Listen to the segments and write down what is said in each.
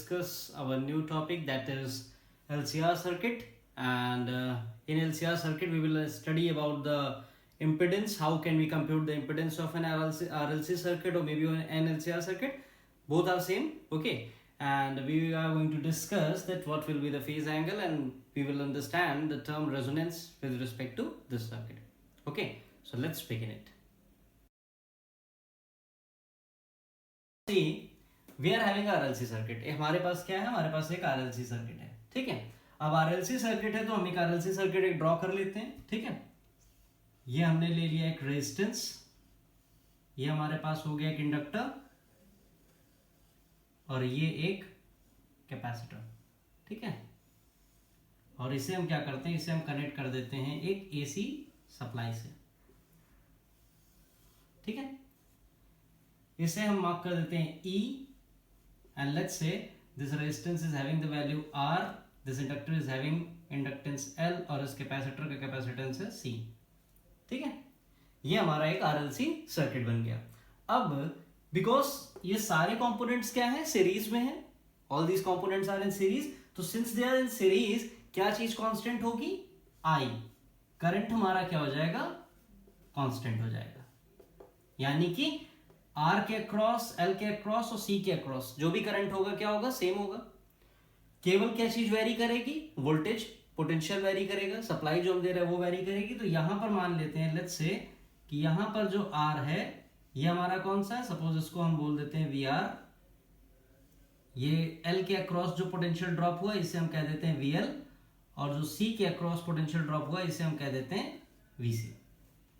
discuss our new topic, that is LCR circuit. And in LCR circuit we will study about the impedance. How can we compute the impedance of an RLC circuit or maybe an LCR circuit? Both are same, okay. And we are going to discuss that what will be the phase angle, and we will understand the term resonance with respect to this circuit. Okay, so let's begin it. See, we are having a RLC circuit. हमारे पास क्या है? हमारे पास एक RLC circuit है, ठीक है. अब RLC circuit है तो हम एक RLC सर्किट एक ड्रॉ कर लेते हैं, ठीक है. ये हमने ले लिया एक रेजिस्टेंस, ये हमारे पास हो गया एक इंडक्टर और ये एक कैपेसिटर, ठीक है. और इसे हम क्या करते हैं, इसे हम कनेक्ट कर देते हैं एक AC सप्लाई से, ठीक है. इसे हम मार्क कर देते हैं E and let's say this resistance is having the value R, this inductor is having inductance L और इस कैपेसिटर का कैपेसिटेंस है C, ठीक है. ये हमारा एक RLC सर्किट बन गया. अब बिकॉज ये सारे कंपोनेंट्स क्या है, सीरीज में है, all these components are in series, तो since they are in series क्या चीज कांस्टेंट होगी, I. करंट हमारा क्या हो जाएगा, कांस्टेंट हो जाएगा. यानी कि R के अक्रॉस, L के अक्रॉस और C के अक्रॉस जो भी करंट होगा क्या होगा, सेम होगा. केवल क्या चीज वेरी करेगी, वोल्टेज, पोटेंशियल वेरी करेगा, सप्लाई जो हम दे रहे हैं वो वेरी करेगी. तो यहां पर मान लेते हैं लेट्स से कि यहां पर जो R है ये हमारा कौन सा है, सपोज इसको हम बोल देते हैं VR. ये L के अक्रॉस जो पोटेंशियल ड्रॉप हुआ इसे हम कह देते हैं VL, और जो C के अक्रॉस पोटेंशियल ड्रॉप हुआ इसे हम कह देते हैं VC,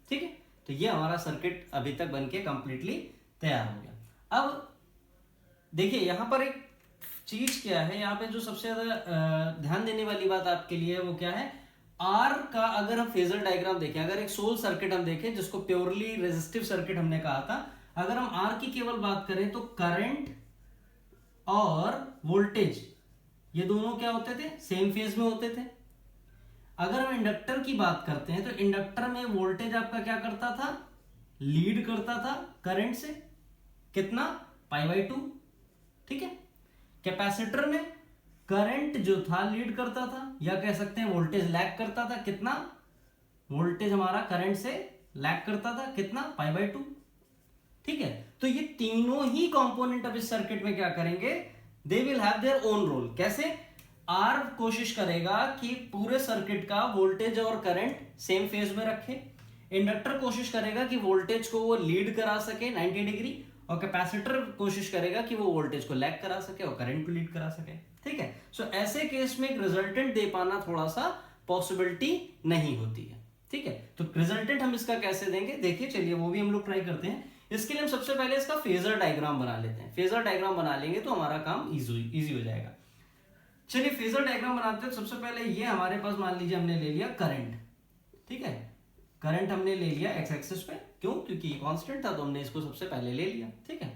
ठीक है. तो ये हमारा सर्किट अभी तक बनके कंप्लीटली तैयार हो गया. अब देखिए यहां पर एक चीज क्या है, यहाँ पे जो सबसे ज्यादा ध्यान देने वाली बात आपके लिए है वो क्या है, आर का अगर हम फेजर डायग्राम देखें, अगर एक सोल सर्किट हम देखें जिसको प्योरली रेजिस्टिव सर्किट हमने कहा था, अगर हम आर की केवल बात करें तो करंट और वोल्टेज ये दोनों क्या होते थे, सेम फेज में होते थे. अगर हम इंडक्टर की बात करते हैं तो इंडक्टर में वोल्टेज आपका क्या करता था, लीड करता था करंट से, कितना, π/2, ठीक है. कैपेसिटर में करंट जो था लीड करता था, या कह सकते हैं वोल्टेज लैग करता था, कितना, वोल्टेज हमारा करंट से लैग करता था, कितना, π/2, ठीक है. तो ये तीनों ही कंपोनेंट अब इस सर्किट में क्या करेंगे, they will have their own role. कैसे, आर कोशिश करेगा कि पूरे सर्किट का वोल्टेज और करंट सेम फेज में रखे, इंडक्टर कोशिश करेगा कि वोल्टेज को वो लीड करा सके 90 डिग्री, और कैपेसिटर कोशिश करेगा कि वो वोल्टेज को लैग करा सके और करंट को लीड करा सके, ठीक है. सो ऐसे केस में एक रिजल्टेंट दे पाना थोड़ा सा पॉसिबिलिटी नहीं होती है, ठीक है. तो रिजल्टेंट हम इसका कैसे देंगे, देखिए चलिए वो भी हम लोग ट्राई करते हैं. इसके लिए हम सबसे पहले इसका फेजर डायग्राम बना लेते हैं. फेजर डायग्राम बना लेंगे तो हमारा काम इजी हो जाएगा. चलिए फेजर डायग्राम बनाते हैं. सबसे पहले ये हमारे पास मान लीजिए हमने ले लिया करंट, ठीक है. करंट हमने ले लिया एक्स एक्सिस पे, क्यों, क्योंकि ये कांस्टेंट था तो हमने इसको सबसे पहले ले लिया, ठीक है.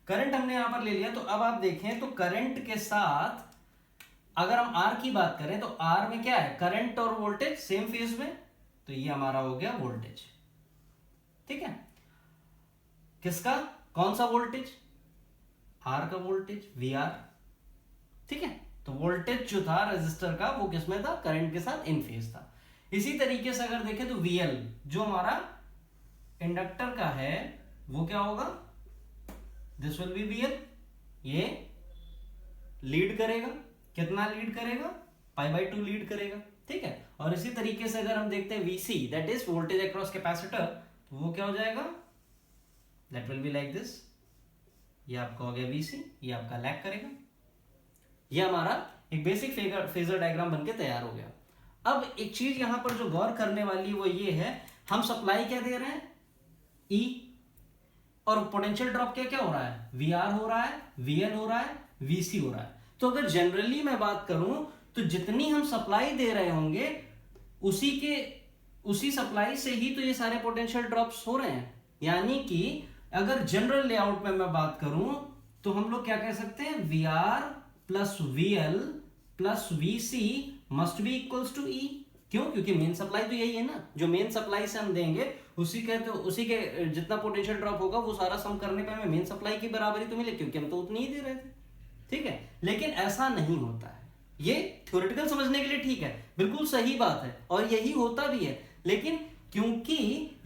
करंट हमने यहां पर ले लिया. तो अब आप देखें तो करंट के साथ अगर हम आर की बात करें तो आर में क्या है, करंट और वोल्टेज सेम फेज में, तो ये हमारा हो गया वोल्टेज, ठीक है. किसका, कौन सा वोल्टेज, आर का वोल्टेज, VR, ठीक है. तो वोल्टेज जो था रेजिस्टर का वो किसमें था, करंट के साथ इन फेज था. इसी तरीके से अगर देखें तो VL जो हमारा इंडक्टर का है वो क्या होगा, दिस विल बी VL, ये लीड करेगा, कितना लीड करेगा, π/2 लीड करेगा, ठीक है. और इसी तरीके से अगर हम देखते हैं VC, that is voltage across capacitor, तो वो क्या हो जाएगा, that will be like this. ये आपका हो गया VC, ये आपका लैग करेगा. ये हमारा एक बेसिक फेजर डायग्राम बनके तैयार हो गया. अब एक चीज यहां पर जो गौर करने वाली वो ये है, हम सप्लाई क्या दे रहे हैं, E, और पोटेंशियल ड्रॉप क्या क्या हो रहा है, VR हो रहा है, VL हो रहा है, VC हो रहा है. तो अगर जनरली मैं बात करूं तो जितनी हम सप्लाई दे रहे होंगे उसी सप्लाई से ही तो ये सारे पोटेंशियल ड्रॉप्स हो रहे हैं. यानी कि अगर जनरल लेआउट में मैं बात करूं तो हम लोग क्या कह सकते हैं, VR plus VL plus VC must be equals to E. क्यों, क्योंकि मेन सप्लाई तो यही है ना, जो मेन सप्लाई से हम देंगे उसी के जितना पोटेंशियल ड्रॉप होगा वो सारा सम करने पे हमें मेन सप्लाई की बराबरी तो मिले, क्योंकि हम तो उतनी ही दे रहे थे, ठीक है, लेकिन ऐसा नहीं होता है। ये थ्योरेटिकल समझने के लिए ठीक है, बिल्कुल सही बात है, और यही होता भी है, लेकिन क्योंकि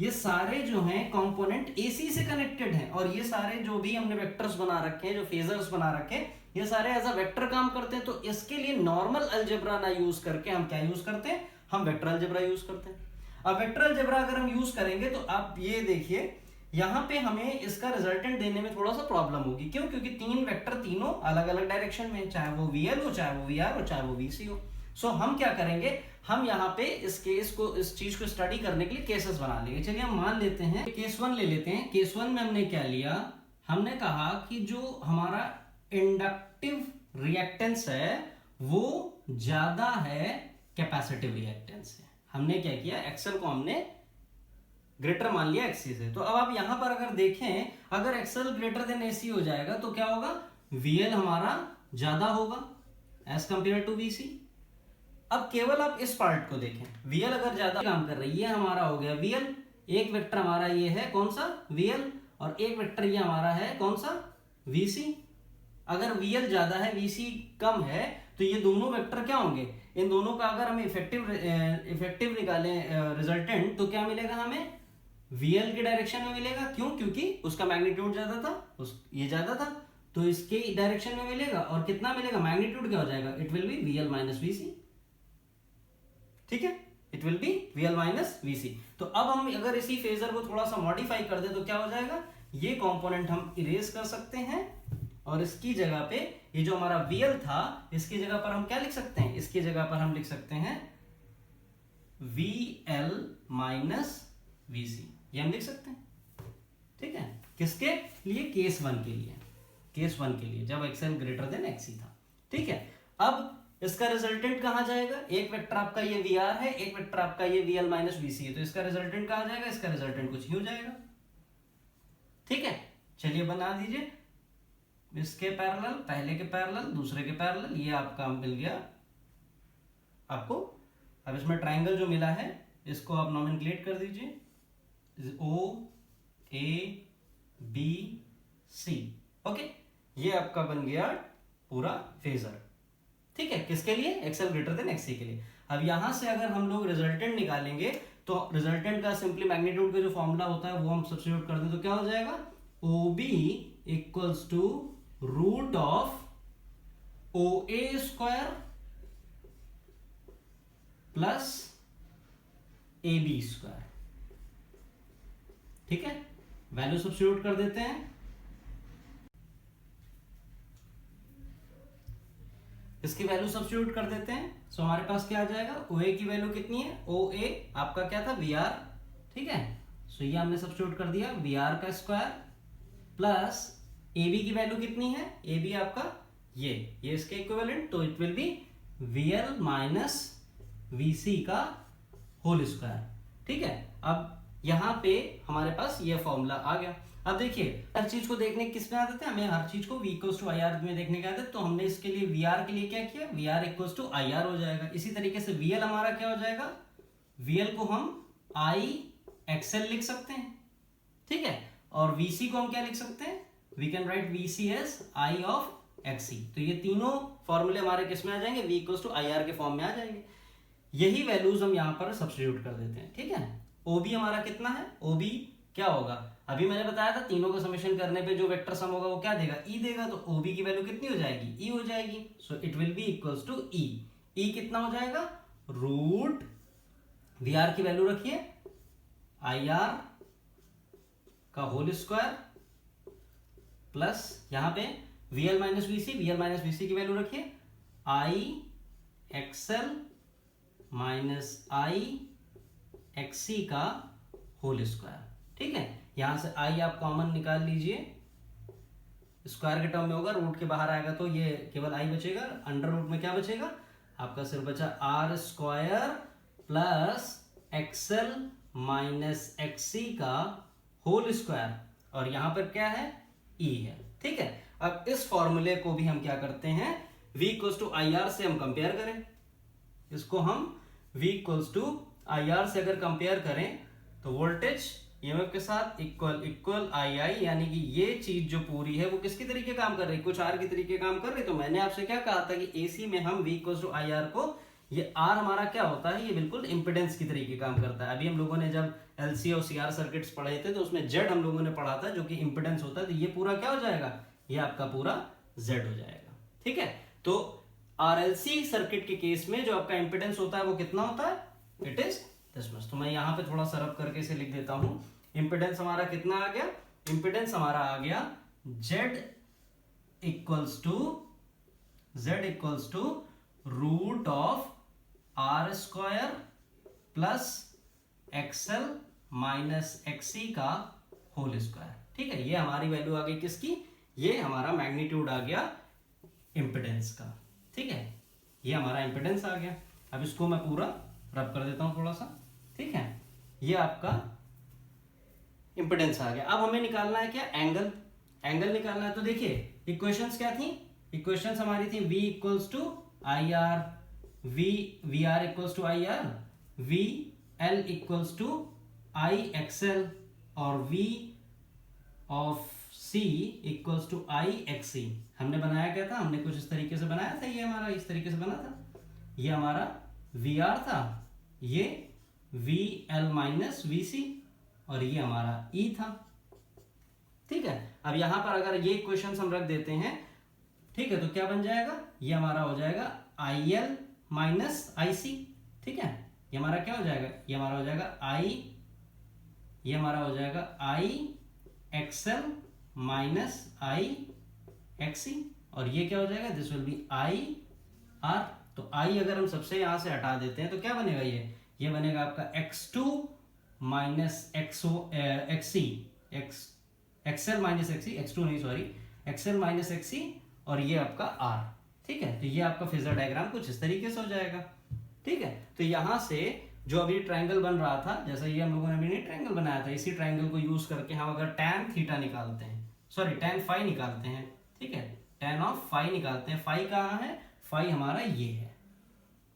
ये सारे जो हैं कंपोनेंट एसी से कनेक्टेड हैं, और ये सारे जो भी हमने वेक्टर्स बना रखे हैं, जो फेजर्स बना रखे हैं, ये सारे एज अ वेक्टर काम करते हैं, तो इसके लिए नॉर्मल अलजेब्रा ना यूज करके हम क्या यूज करते हैं, हम वेक्टर अलजेब्रा यूज करते हैं। अब वेक्टर अलजेब्रा अगर हम यूज करेंगे तो आप ये देखिए यहां पे हमें इसका रिजल्टेंट देने में थोड़ा सा प्रॉब्लम होगी। क्यों? क्योंकि तीन वेक्टर तीनों अलग अलग डायरेक्शन में, चाहे वो VL हो, चाहे वो VR हो, चाहे वो VC हो। सो हम क्या करेंगे, हम यहाँ पे इस केस को, इस चीज को स्टडी करने के लिए केसेस बना लेंगे। चलिए हम मान लेते हैं केस 1 ले लेते हैं। केस 1 में हमने क्या लिया, हमने कहा कि जो हमारा इंडक्टिव रिएक्टेंस है वो ज्यादा है कैपेसिटिव रिएक्टेंस से। हमने क्या किया, एक्सेल को हमने ग्रेटर मान लिया एक्सी से। तो अब आप यहां पर अगर देखें, अगर एक्सेल ग्रेटर देन एसी हो जाएगा तो क्या होगा, VL हमारा ज्यादा होगा एज कंपेयर टू VC। अब केवल आप इस पार्ट को देखें, VL अगर ज्यादा काम कर रही है, ये हमारा हो गया VL, एक वेक्टर हमारा ये है कौन सा, VL, और एक वेक्टर ये हमारा है कौन सा, VC। अगर VL ज्यादा है VC कम है तो ये दोनों वेक्टर क्या होंगे, इन दोनों का अगर हम इफेक्टिव निकालें रिजल्टेंट, तो क्या मिलेगा हमें, VL के डायरेक्शन में मिलेगा। क्यों? क्योंकि उसका मैग्नीट्यूड ज्यादा था, ये ज्यादा था, तो इसके डायरेक्शन में मिलेगा। और कितना मिलेगा, मैग्नीट्यूड क्या हो जाएगा, it will B VL minus VC। ठीक है, it will B VL minus VC। तो अब हम अगर इसी फेजर को थोड़ा सा मॉडिफाई कर दे तो क्या हो जाएगा, ये कंपोनेंट हम इरेज कर सकते हैं, और इसकी जगह पे ये जो हमारा VL था, इसकी जगह पर हम क्या लिख सकते हैं, इसकी जगह पर हम लिख सकते हैं VL माइनस VC, ये हम लिख सकते हैं। ठीक है, किसके लिए, केस 1 के लिए, केस 1 के लिए जब एक्सेल ग्रेटर देन एक्सी था। ठीक है, अब इसका रिजल्टेंट कहां जाएगा, एक वेक्टर आपका ये VR है, एक वेक्टर आपका ये VL माइनस VC है, तो इसका रिजल्टेंट कहां जाएगा, इसका रिजल्टेंट कुछ ही हो जाएगा। ठीक है, चलिए बना दीजिए इसके पैरेलल, पहले के पैरेलल, दूसरे के पैरेलल, ये आपका मिल गया आपको। अब इसमें ट्राइंगल जो मिला है इसको आप नॉमेनक्लेट कर दीजिए, OABC। ओके, ये आपका बन गया पूरा फेजर। ठीक है, किसके लिए, एक्सेल ग्रेटर देन एक्सी के लिए। अब यहां से अगर हम लोग रिजल्टेंट निकालेंगे तो रिजल्टेंट का सिंपली मैग्नीट्यूड का जो फॉर्मूला होता है वो हम सब्स्टिट्यूट कर दें तो क्या हो जाएगा, OB equals to root of OA square plus AB square. ठीक है, वैल्यू सब्स्टिट्यूट कर देते हैं। इसकी वैल्यू सब्स्टिट्यूट कर देते हैं, सो हमारे पास क्या आ जाएगा, OA की वैल्यू कितनी है, OA आपका क्या था, VR। ठीक है, सो ये हमने सब्स्टिट्यूट कर दिया, VR का स्क्वायर प्लस AB की वैल्यू कितनी है, AB आपका ये इसके इक्विवेलेंट, तो it will B VL minus VC का होल स्क्वायर। ठीक है, अब यहां पे हमारे पास ये फॉर्मूला आ गया। अब देखिए, हर चीज को देखने किस में आदत है, हमें हर चीज को V इक्वल्स टू IR में देखने की आदत, तो हमने इसके लिए VR के लिए क्या किया, VR इक्वल्स टू IR हो जाएगा। इसी तरीके से VL हमारा क्या हो जाएगा, VL को हम IXL लिख सकते हैं। ठीक है, और VC को हम क्या लिख सकते हैं, we can write VC as I of XC। तो ये तीनों फॉर्मूले हमारे किस में आ जाएंगे, V इक्वल्स टू IR के फॉर्म में आ जाएंगे। यही वैल्यूज हम यहाँ पर सब्स्टिट्यूट कर देते हैं। ठीक है, OB हमारा कितना है, OB क्या होगा, अभी मैंने बताया था तीनों का समेशन करने पे जो वेक्टर सम होगा वो क्या देगा, E देगा, तो OB की वैल्यू कितनी हो जाएगी, E हो जाएगी। So it will be equals to E। E कितना हो जाएगा, रूट VR की वैल्यू रखिए IR का होल स्क्वायर प्लस यहां पे VL माइनस VC की वैल्यू रखिए IXL माइनस IXC का होल स्क्वायर। ठीक है, यहां से I आप कॉमन निकाल लीजिए, स्क्वायर के टर्म में होगा, रूट के बाहर आएगा तो ये केवल I बचेगा, अंडर रूट में क्या बचेगा, आपका सिर्फ बचा R square plus XL minus XC का होल स्क्वायर, और यहां पर क्या है, E है। ठीक है, अब इस फॉर्मूले को भी हम क्या करते हैं, V इक्वल्स टू IR से हम कंपेयर करें, इसको हम V इक्वल्स टू IR से अगर कंपेयर करें तो वोल्टेज ईएमएफ के साथ इक्वल इक्वल आई आई, यानी कि ये चीज जो पूरी है वो किसकी तरीके काम कर रही है, कुछ आर की तरीके काम कर रही है। तो मैंने आपसे क्या कहा था कि एसी में हम V equal to I R को, ये आर हमारा क्या होता है, ये बिल्कुल इंपिडेंस की तरीके काम करता है। अभी हम लोगों ने जब एलसी और सीआर सर्किट्स पढ़े थे तो उसमें जेड हम लोगों ने पढ़ा था जो कि इंपिडेंस होता है। तो ये पूरा क्या हो जाएगा, ये आपका पूरा जेड हो जाएगा। ठीक है, तो आरएलसी सर्किट के केस में जो आपका इंपिडेंस होता है वो कितना होता है, इट इज दिस मच। तो मैं यहाँ पे थोड़ा सा रब करके इसे लिख देता हूं। इंपिडेंस हमारा कितना आ गया, इंपिडेंस हमारा आ गया Z equals to root of R square plus XL minus XC का होल स्क्वायर। ठीक है, ये हमारी वैल्यू आ गई किसकी, ये हमारा मैग्नीट्यूड आ गया इंपिडेंस का। ठीक है, ये हमारा इंपिडेंस आ गया। अब इसको मैं पूरा रब कर देता हूं थोड़ा सा। ठीक है, ये आपका इंपिडेंस आ गया। अब हमें निकालना है क्या, एंगल, एंगल निकालना है। तो देखिए इक्वेशंस क्या थी, इक्वेशंस हमारी थी V equals to I R, V R equals to I R, V L equals to I XL और V of C equals to I XC. हमने बनाया क्या था, हमने कुछ इस तरीके से बनाया था, ये हमारा इस तरीके से बना था, ये हमारा वी आर था, ये वी एल माइनस वी सी और ये हमारा E था। ठीक है, अब यहां पर अगर ये इक्वेशंस हम रख देते हैं, ठीक है, तो क्या बन जाएगा, ये हमारा हो जाएगा आई एल माइनस आई सी। ठीक है, ये हमारा क्या हो जाएगा, ये हमारा हो जाएगा आई, ये हमारा हो जाएगा I XL minus I XC और ये क्या हो जाएगा, this will be I R. तो आई अगर हम सबसे यहां से हटा देते हैं तो क्या बनेगा, ये बनेगा आपका x2 minus XC, XL minus XC, x2 नहीं सॉरी, एक्सएल माइनस एक्सी और ये आपका r। ठीक है, तो ये आपका फेजर डायग्राम कुछ इस तरीके से हो जाएगा। ठीक है, तो यहां से जो अभी ट्रायंगल बन रहा था, जैसे ये हम लोगों ने अभी नहीं ट्रायंगल बनाया था, इसी ट्रायंगल को यूज करके हम अगर tan थीटा निकालते हैं, सॉरी tan फाई निकालते हैं, ठीक है, tan ऑफ फाई निकालते हैं, फाई कहाँ है, फाई हमारा ये है,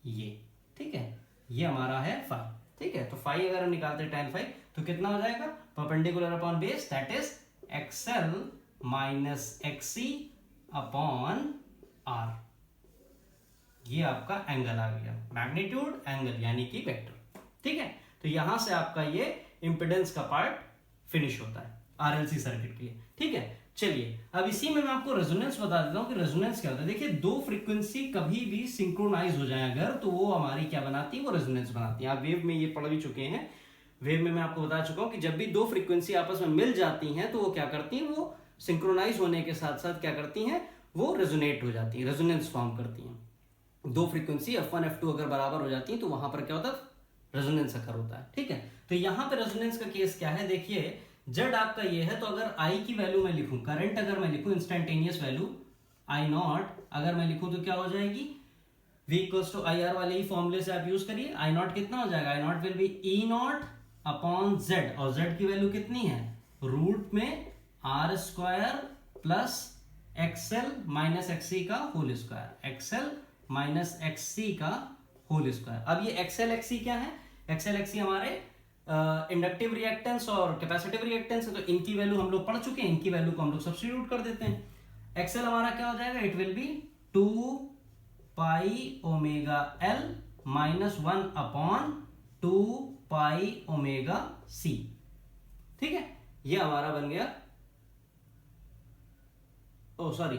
ये, ठीक है, ये हमारा है फाई। ठीक है, तो फाई अगर हम निकालते हैं tan फाई तो कितना हो जाएगा, perpendicular upon base that is XL minus XC upon R. ये आपका एंगल आ गया, मैग्नीट्यूड एंगल यानी कि वेक्टर। ठीक है, तो यहां से आपका ये इंपेडेंस का पार्ट फिनिश होता है आरएलसी सर्किट के लिए। ठीक है, चलिए अब इसी में मैं आपको रेजोनेंस बता देता हूं कि रेजोनेंस क्या होता है। देखिए, दो फ्रीक्वेंसी कभी भी सिंक्रोनाइज हो जाए अगर, तो वो हमारी क्या बनाती है, वो रेजोनेंस बनाती है। आप वेव में ये पढ़ भी चुके हैं, वेव में मैं आपको बता चुका हूं कि जब भी दो फ्रीक्वेंसी आपस में मिल जाती हैं तो वो क्या करती हैं, वो सिंक्रोनाइज होने के साथ साथ क्या करती हैं, वो रेजोनेट हो जाती है, रेजोनेंस फॉर्म करती हैं। दो फ्रीक्वेंसी F1 F2 अगर बराबर हो जाती है तो वहां पर क्या होता है, रेजोनेंस अकर होता है। ठीक है, तो यहां पे रेजोनेंस का केस क्या है, देखिए जेड आपका ये है, तो अगर आई की वैल्यू मैं लिखूं, करंट अगर मैं लिखूं, इंस्टेंटेनियस वैल्यू आई नॉट अगर मैं लिखूं तो क्या हो जाएगी, V equals to I R वाले ही फॉर्मूले से आप यूज करिए। आई नॉट कितना हो जाएगा, I nought will be E nought upon Z, और जेड की वैल्यू कितनी है, रूट में R square plus XL minus XC का whole square, XL minus XC का होल स्क्वायर। अब ये एक्सएल एक्सी क्या है, एक्सएल एक्सी हमारे इंडक्टिव रिएक्टेंस और कैपेसिटिव रिएक्टेंस है, तो इनकी वैल्यू हम लोग पढ़ चुके हैं, इनकी वैल्यू को हम लोग सब्स्टिट्यूट कर देते हैं। एक्सएल हमारा क्या हो जाएगा, it will be 2 pi omega L minus 1 upon 2 pi omega C. ठीक है, ये हमारा बन गया, ओ सॉरी,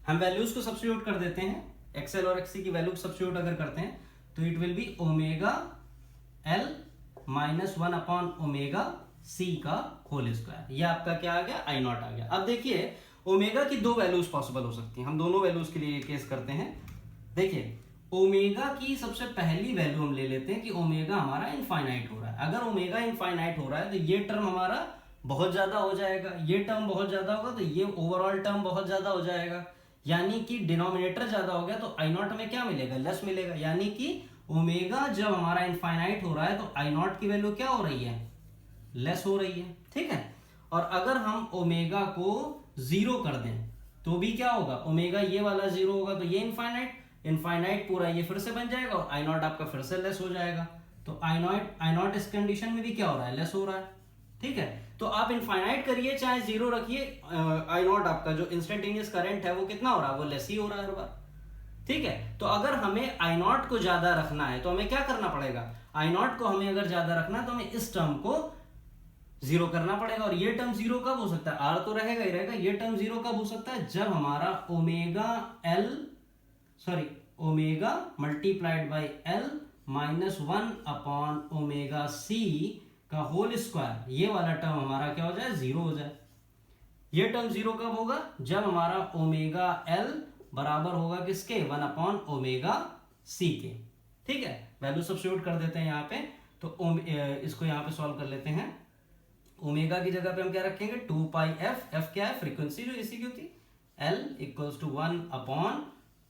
हम वैल्यूज को सब्स्टिट्यूट कर देते हैं, एक्सएल और एक्सी की वैल्यू को सब्स्टिट्यूट अगर करते हैं तो it will be omega L minus 1 upon omega C का होल स्क्वायर। ये आपका क्या आ गया, आई नॉट आ गया। अब देखिए ओमेगा की दो वैल्यूज पॉसिबल हो सकती हैं, हम दोनों वैल्यूज के लिए केस करते हैं। देखिए ओमेगा की सबसे पहली वैल्यू हम ले लेते हैं कि ओमेगा हमारा इनफाइनाइट हो रहा है। अगर ओमेगा इनफाइनाइट हो रहा है तो ये टर्म हमारा बहुत ज्यादा हो जाएगा, ये टर्म बहुत ज्यादा होगा तो ये ओवरऑल टर्म बहुत ज्यादा हो जाएगा, यानी कि डिनोमिनेटर ज्यादा हो गया तो आई नॉट में क्या मिलेगा, लेस मिलेगा। यानी कि ओमेगा जब हमारा इनफाइनाइट हो रहा है तो आई नॉट की वैल्यू क्या हो रही है, लेस हो रही है। ठीक है, और अगर हम ओमेगा को 0 कर दें तो भी क्या होगा, ओमेगा ये वाला 0 होगा तो ये इनफाइनाइट पूरा ये फिर से बन जाएगा और आई नॉट आपका फिर से लेस हो जाएगा। तो आई नॉट इस कंडीशन में भी क्या हो रहा है, लेस हो रहा है। ठीक है, तो आप इनफाइनाइट करिए चाहे 0 रखिए, आई नॉट आपका जो इंस्टेंटेनियस करंट है वो कितना हो रहा है, वो लेस ही हो रहा है हर बार। ठीक है, तो अगर हमें आई नॉट को ज्यादा रखना है तो हमें क्या करना पड़ेगा, आई नॉट को हमें अगर ज्यादा रखना है तो हमें इस टर्म को 0 करना पड़ेगा। और ये टर्म 0 कब हो सकता है, आर तो रहेगा ही रहेगा, ये टर्म 0 कब हो सकता है, जब हमारा omega multiplied by L minus 1 upon omega C का होल स्क्वायर, ये वाला टर्म हमारा क्या हो जाए, 0 हो जाए। ये टर्म 0 कब होगा, जब हमारा ओमेगा एल बराबर होगा किसके, 1 अपॉन ओमेगा सी के। ठीक है, वैल्यू सब्स्टिट्यूट कर देते हैं यहाँ पे, तो इसको यहाँ पे सॉल्व कर लेते हैं। ओमेगा की जगह पे हम क्या रखेंगे, 2 पाई एफ क्या है, फ्रीक्वेंसी जो इसी की होती, L equals to 1 upon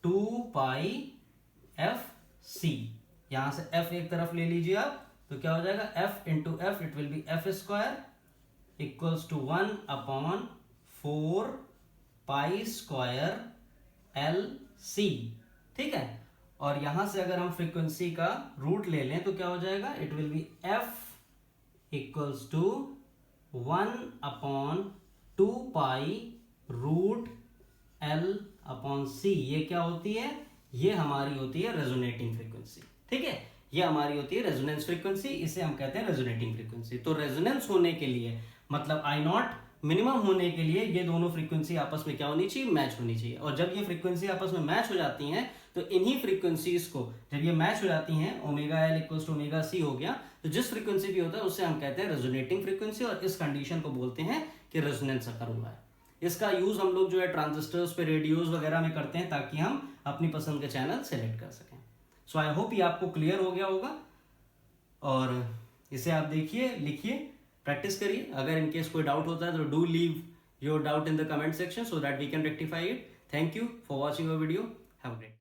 2 pi F C. यहां से एफ एक तरफ ले लीजिए आप, तो क्या हो जाएगा, F into F, it will be F square equals to 1 upon 4 pi square L C. ठीक है, और यहां से अगर हम फ्रीक्वेंसी का रूट ले लें तो क्या हो जाएगा, it will be F equals to 1 upon 2 pi root L upon C. ये क्या होती है, ये हमारी होती है रेजोनेटिंग फ्रीक्वेंसी। ठीक है, ये हमारी होती है रेजोनेंस फ्रीक्वेंसी, इसे हम कहते हैं रेजोनेटिंग फ्रीक्वेंसी। तो रेजोनेंस होने के लिए मतलब आई नॉट मिनिमम होने के लिए ये दोनों फ्रीक्वेंसी आपस में क्या होनी चाहिए, मैच होनी चाहिए। और जब ये फ्रीक्वेंसी आपस में मैच हो जाती हैं तो इन्हीं फ्रीक्वेंसीज को जब ये मैच हो जाती हैं, omega L equals to omega C हो गया, तो जिस फ्रीक्वेंसी भी होता है उससे हम कहते हैं रेजोनेटिंग फ्रीक्वेंसी, और इस कंडीशन को बोलते हैं कि रेजोनेंस अकर हुआ है। इसका यूज हम लोग जो है ट्रांजिस्टर्स पे, रेडियोस वगैरह में करते हैं ताकि हम अपनी पसंद के चैनल सेलेक्ट कर सकें। सो आई होप ये आपको क्लियर हो गया होगा, और इसे आप देखिए, लिखिए, प्रैक्टिस करिए। अगर इनकेस कोई डाउट होता है तो do leave your doubt in the comment section so that we can rectify it. Thank you for watching our video. Have a great day.